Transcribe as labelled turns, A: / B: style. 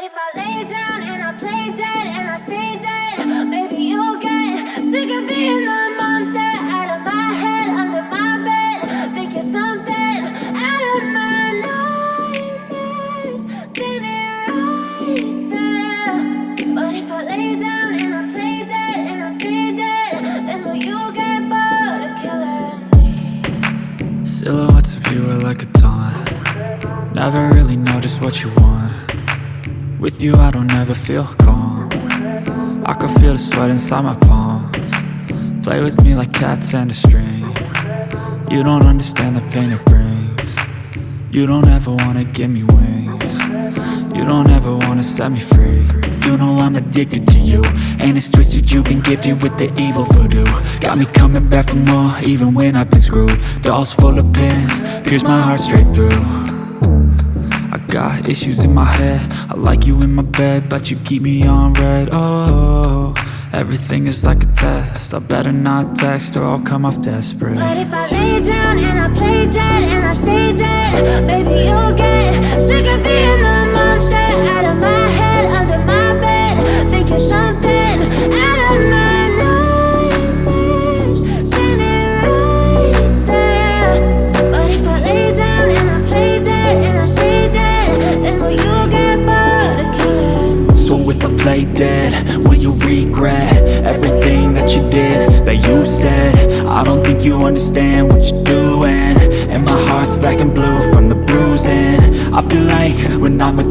A: if I lay down and I play dead and I stay dead, maybe you'll get sick of being the monster out of my head, under my bed. Think you're something out of my nightmares, standing right there. But if I lay down and I play dead and I stay dead, then will you get bored of killing me?
B: Silhouettes of you are like a taunt. Never really know just what you want. With you I don't ever feel calm. I can feel the sweat inside my palms. Play with me like cats and a string. You don't understand the pain it brings. You don't ever wanna give me wings. You don't ever wanna set me free. You know I'm addicted to you, and it's twisted, you've been gifted with the evil voodoo. Got me coming back for more, even when I've been screwed. Dolls full of pins, pierce my heart straight through. I got issues in my head, I like you in my bed, but you keep me on red. Oh, everything is like a test, I better not text or I'll come off desperate.
A: But if I lay down and I play dead and I stay dead, baby you'll get sick of being the monster out of my head, under my bed. Think you're something out of my nightmares, standing right there. But if I lay down and I play dead and I stay dead, then will you get bored of killing me?
B: So if I play dead, will you regret everything that you did, that you said? I don't think you understand what you're doing, and my heart's black and blue from the bruising. I feel like when I'm with